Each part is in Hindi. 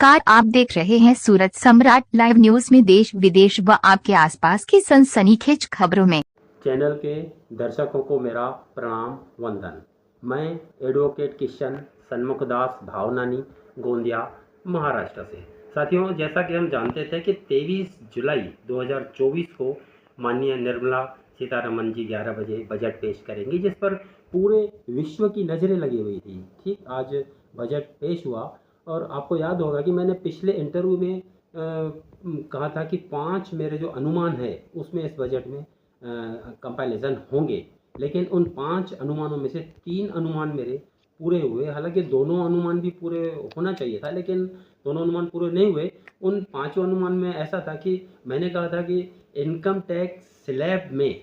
नमस्कार, आप देख रहे हैं सूरत सम्राट लाइव न्यूज में देश विदेश व आपके आसपास की सनसनीखेज खबरों में। चैनल के दर्शकों को मेरा प्रणाम वंदन। मैं एडवोकेट किशन सन्मुखदास भावनानी, गोंदिया, महाराष्ट्र से। साथियों, जैसा कि हम जानते थे कि 23 जुलाई 2024 को माननीय निर्मला सीतारमण जी 11 बजे बजट पेश करेंगी, जिस पर पूरे विश्व की नज़रें लगी हुई थी। ठीक आज बजट पेश हुआ और आपको याद होगा कि मैंने पिछले इंटरव्यू में कहा था कि 5 मेरे जो अनुमान है उसमें इस बजट में कंपैरिजन होंगे, लेकिन उन 5 अनुमानों में से 3 अनुमान मेरे पूरे हुए। हालांकि दोनों अनुमान भी पूरे होना चाहिए था, लेकिन दोनों अनुमान पूरे नहीं हुए। उन 5 अनुमान में ऐसा था कि मैंने कहा था कि इनकम टैक्स स्लैब में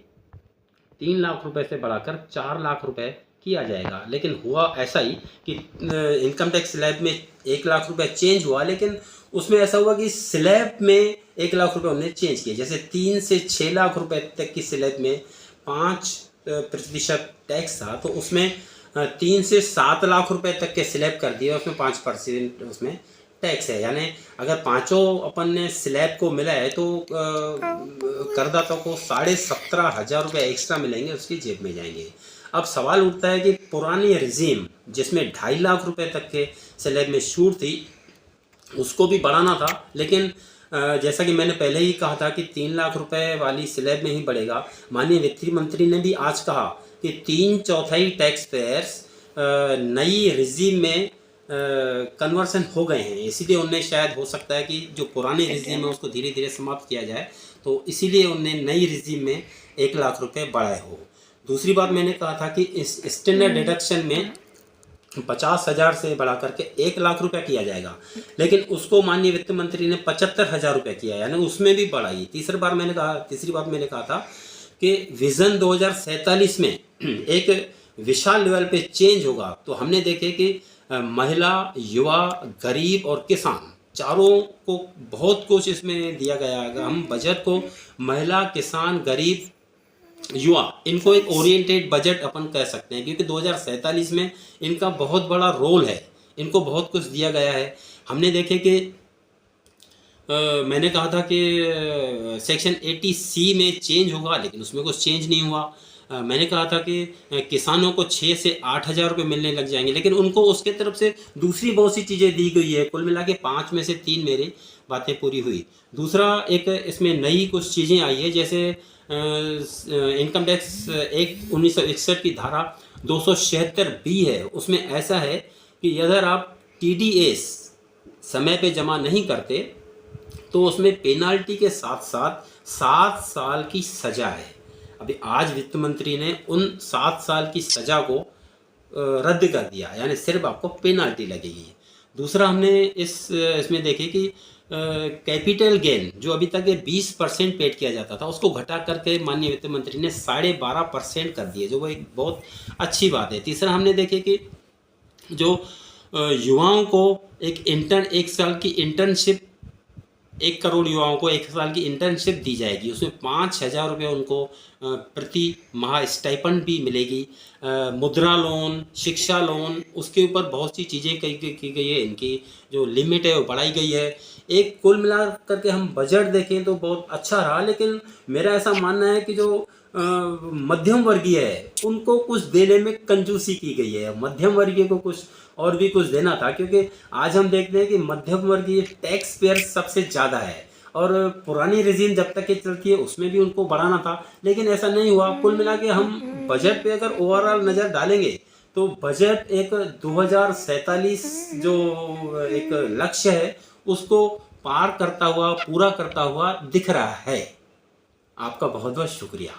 3 लाख रुपए से बढ़ाकर 4 लाख रुपए किया जाएगा, लेकिन हुआ ऐसा ही कि इनकम टैक्स स्लैब में 1 लाख रुपए चेंज हुआ, लेकिन उसमें ऐसा हुआ कि स्लैब में 1 लाख रुपए उन्होंने चेंज किए। जैसे 3 से 6 लाख रुपए तक की स्लैब में 5% टैक्स था, तो उसमें 3 से 7 लाख रुपए तक के स्लैब कर दिए, उसमें 5% उसमें टैक्स है। यानी अगर पाँचों अपन ने स्लैब को मिला है तो करदाता को 17,500 रुपये एक्स्ट्रा मिलेंगे, उसकी जेब में जाएंगे। अब सवाल उठता है कि पुरानी रिजीम जिसमें 2.5 लाख रुपए तक के स्लैब में छूट थी, उसको भी बढ़ाना था, लेकिन जैसा कि मैंने पहले ही कहा था कि 3 लाख रुपए वाली स्लैब में ही बढ़ेगा। माननीय वित्त मंत्री ने भी आज कहा कि 3/4 टैक्स पेयर्स नई रिजीम में कन्वर्सन हो गए हैं, इसीलिए उनने शायद हो सकता है कि जो पुरानी रिजीम है उसको धीरे धीरे समाप्त किया जाए, तो इसीलिए उनने नई रिजीम में 1 लाख रुपए बढ़ाए हो। दूसरी बात मैंने कहा था कि इस स्टैंडर्ड डिडक्शन में 50,000 से बढ़ा करके 1 लाख रुपए किया जाएगा, लेकिन उसको माननीय वित्त मंत्री ने 75,000 रुपए किया, यानी उसमें भी बढ़ाई। तीसरी बात मैंने कहा था कि विजन 2047 में एक विशाल लेवल पे चेंज होगा। तो हमने देखे कि महिला, युवा, गरीब और किसान चारों को बहुत कुछ इसमें दिया गया है। हम बजट को महिला, किसान, गरीब, युवा, इनको एक ओरिएंटेड बजट अपन कह सकते हैं, क्योंकि 2047 में इनका बहुत बड़ा रोल है, इनको बहुत कुछ दिया गया है। हमने देखे कि मैंने कहा था कि सेक्शन 80C में चेंज होगा, लेकिन उसमें कुछ चेंज नहीं हुआ। मैंने कहा था कि किसानों को 6 से 8,000 रुपये मिलने लग जाएंगे, लेकिन उनको उसके तरफ से दूसरी बहुत सी चीज़ें दी गई है। कुल मिला के 5 में से 3 मेरी बातें पूरी हुई। दूसरा, एक इसमें नई कुछ चीज़ें आई है, जैसे इनकम टैक्स एक्ट 1961 की धारा 276B है। उसमें ऐसा है कि अगर आप TDS समय पे जमा नहीं करते तो उसमें पेनाल्टी के साथ साथ 7 साल की सज़ा है। अभी आज वित्त मंत्री ने उन 7 साल की सज़ा को रद्द कर दिया, यानी सिर्फ आपको पेनाल्टी लगेगी। दूसरा, हमने इसमें देखे कि कैपिटल गेन जो अभी तक 20% पेड किया जाता था, उसको घटा करके माननीय वित्त मंत्री ने 12.5% कर दिए, जो वो एक बहुत अच्छी बात है। तीसरा, हमने देखे कि जो युवाओं को एक साल की इंटर्नशिप, 1 करोड़ युवाओं को 1 साल की इंटर्नशिप दी जाएगी, उसमें 5,000 रुपये उनको प्रति माह स्टाइपेंड भी मिलेगी। मुद्रा लोन, शिक्षा लोन, उसके ऊपर बहुत सी चीज़ें की गई है, इनकी जो लिमिट है वो बढ़ाई गई है। एक कुल मिला करके हम बजट देखें तो बहुत अच्छा रहा, लेकिन मेरा ऐसा मानना है कि जो मध्यम वर्गीय है उनको कुछ देने में कंजूसी की गई है। मध्यम वर्गीय को कुछ और भी कुछ देना था, क्योंकि आज हम देखते हैं कि मध्यम वर्गीय टैक्स पेयर सबसे ज़्यादा है, और पुरानी रिजीम जब तक के चलती है उसमें भी उनको बढ़ाना था, लेकिन ऐसा नहीं हुआ। कुल मिला के हम बजट पे अगर ओवरऑल नज़र डालेंगे तो बजट एक 2047 जो एक लक्ष्य है उसको पार करता हुआ, पूरा करता हुआ दिख रहा है। आपका बहुत बहुत शुक्रिया।